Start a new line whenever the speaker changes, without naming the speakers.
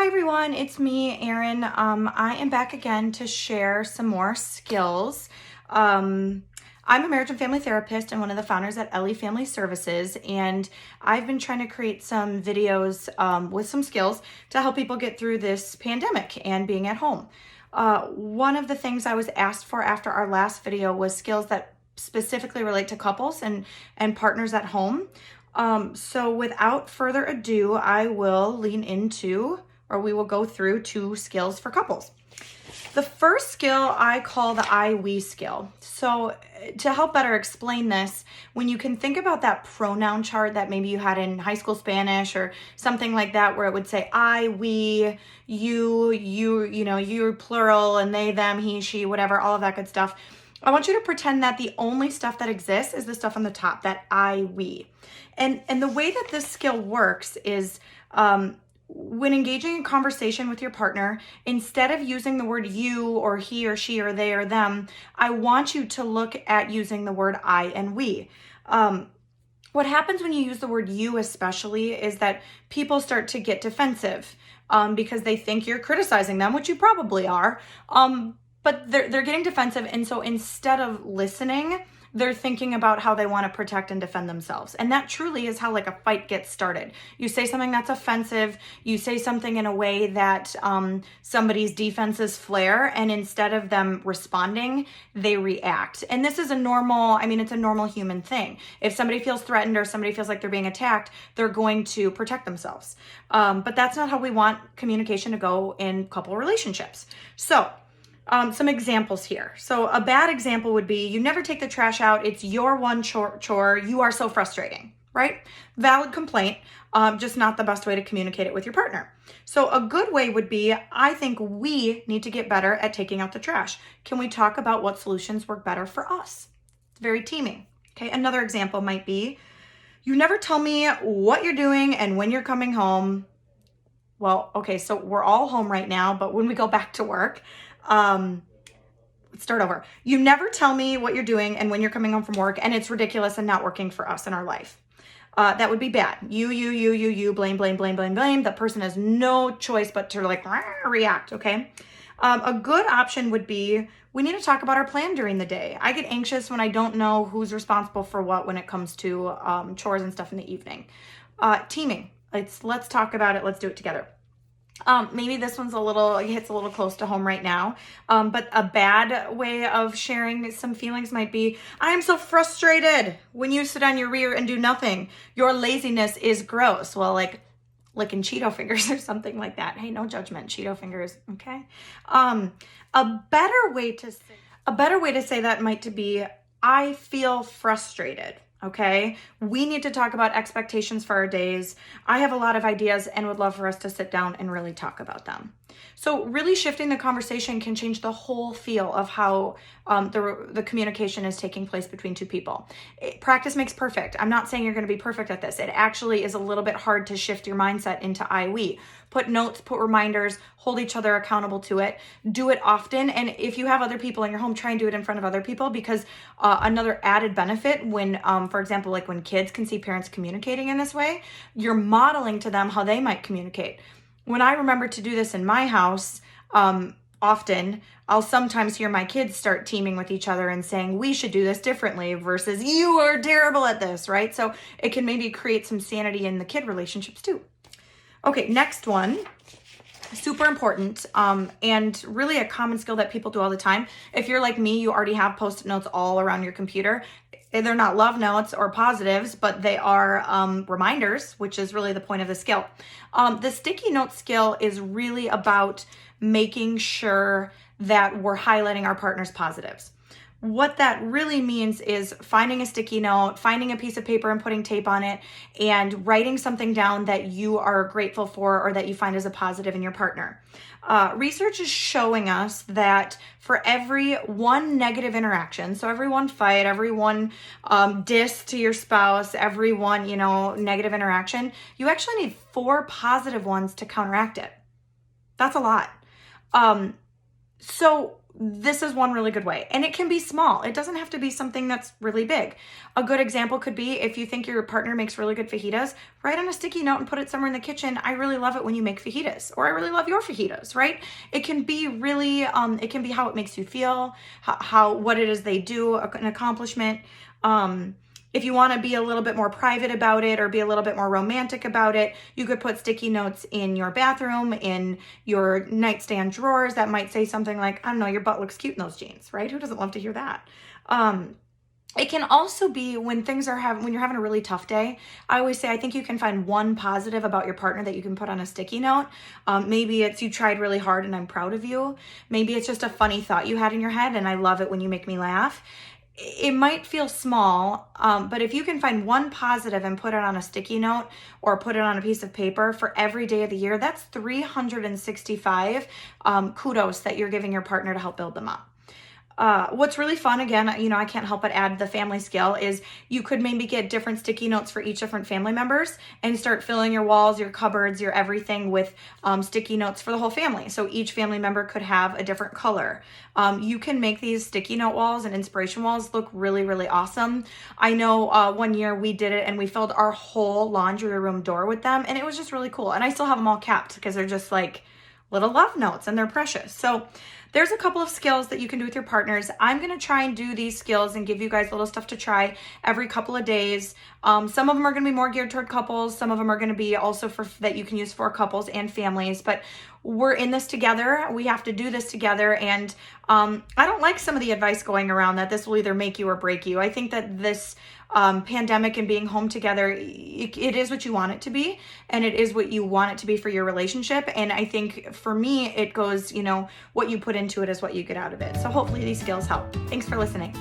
Hi everyone, it's me, Erin. I am back again to share some more skills. I'm a marriage and family therapist and one of the founders at Ellie Family Services, and I've been trying to create some videos with some skills to help people get through this pandemic and being at home. One of the things I was asked for after our last video was skills that specifically relate to couples and partners at home. So without further ado, I will lean into, or we will go through 2 skills for couples. The first skill I call the I-we skill. So to help better explain this, when you can think about that pronoun chart that maybe you had in high school Spanish or something like that, where it would say I, we, you, you're plural, and they, them, he, she, whatever, all of that good stuff. I want you to pretend that the only stuff that exists is the stuff on the top, that I, we. And the way that this skill works is when engaging in conversation with your partner, instead of using the word you or he or she or they or them, I want you to look at using the word I and we. What happens when you use the word you especially is that people start to get defensive because they think you're criticizing them, which you probably are. But they're getting defensive, and so instead of listening, they're thinking about how they want to protect and defend themselves. And that truly is how like a fight gets started. You say something that's offensive, you say something in a way that somebody's defenses flare, and instead of them responding, they react. And this is it's a normal human thing. If somebody feels threatened or somebody feels like they're being attacked, they're going to protect themselves. But that's not how we want communication to go in couple relationships. So some examples here. So a bad example would be, you never take the trash out. It's your one chore. You are so frustrating, right? Valid complaint, just not the best way to communicate it with your partner. So a good way would be, I think we need to get better at taking out the trash. Can we talk about what solutions work better for us? It's very teaming. Okay. Another example might be, you never tell me what you're doing and when you're coming home. Well, okay, so we're all home right now, but when we go back to work, let's start over. You never tell me what you're doing and when you're coming home from work, and it's ridiculous and not working for us in our life. That would be bad. You, blame. The person has no choice but to react, okay? A good option would be, we need to talk about our plan during the day. I get anxious when I don't know who's responsible for what when it comes to chores and stuff in the evening. Teaming. Let's talk about it. Let's do it together. Maybe this one's hits a little close to home right now. But a bad way of sharing some feelings might be, I am so frustrated when you sit on your rear and do nothing. Your laziness is gross. Well, like licking Cheeto fingers or something like that. Hey, no judgment, Cheeto fingers. Okay. A better way to say that might be, I feel frustrated. Okay, we need to talk about expectations for our days. I have a lot of ideas and would love for us to sit down and really talk about them. So really shifting the conversation can change the whole feel of how the communication is taking place between 2 people. Practice makes perfect. I'm not saying you're going to be perfect at this. It actually is a little bit hard to shift your mindset into I, we. Put notes, put reminders, hold each other accountable to it. Do it often. And if you have other people in your home, try and do it in front of other people, because another added benefit when, for example, like when kids can see parents communicating in this way, you're modeling to them how they might communicate. When I remember to do this in my house, often I'll sometimes hear my kids start teaming with each other and saying, we should do this differently versus you are terrible at this, right? So it can maybe create some sanity in the kid relationships too. Okay, next one, super important, and really a common skill that people do all the time. If you're like me, you already have Post-it notes all around your computer. They're not love notes or positives, but they are reminders, which is really the point of the skill. The sticky note skill is really about making sure that we're highlighting our partner's positives. What that really means is finding a sticky note, finding a piece of paper and putting tape on it, and writing something down that you are grateful for or that you find as a positive in your partner. Research is showing us that for every one negative interaction, so every one fight, every one diss to your spouse, every one, negative interaction, you actually need 4 positive ones to counteract it. That's a lot. So this is one really good way. And it can be small. It doesn't have to be something that's really big. A good example could be if you think your partner makes really good fajitas, write on a sticky note and put it somewhere in the kitchen. I really love it when you make fajitas, or I really love your fajitas, right? It can be really, it can be how it makes you feel, what it is they do, an accomplishment. If you want to be a little bit more private about it or be a little bit more romantic about it, you could put sticky notes in your bathroom, in your nightstand drawers that might say something like, I don't know, your butt looks cute in those jeans, right? Who doesn't love to hear that? It can also be when when you're having a really tough day. I always say, I think you can find one positive about your partner that you can put on a sticky note. Maybe it's you tried really hard and I'm proud of you. Maybe it's just a funny thought you had in your head and I love it when you make me laugh. It might feel small, but if you can find one positive and put it on a sticky note or put it on a piece of paper for every day of the year, that's 365 kudos that you're giving your partner to help build them up. What's really fun, again, I can't help but add the family skill, is you could maybe get different sticky notes for each different family members and start filling your walls, your cupboards, your everything with sticky notes for the whole family. So each family member could have a different color. You can make these sticky note walls and inspiration walls look really, really awesome. I know one year we did it and we filled our whole laundry room door with them, and it was just really cool. And I still have them all capped because they're just like little love notes and they're precious. So there's a couple of skills that you can do with your partners. I'm going to try and do these skills and give you guys little stuff to try every couple of days. Some of them are going to be more geared toward couples. Some of them are going to be also that you can use for couples and families, but we're in this together. We have to do this together. And I don't like some of the advice going around that this will either make you or break you. I think that this pandemic and being home together, it is what you want it to be, and it is what you want it to be for your relationship. And I think for me, it goes, what you put into it is what you get out of it. So hopefully these skills help. Thanks for listening.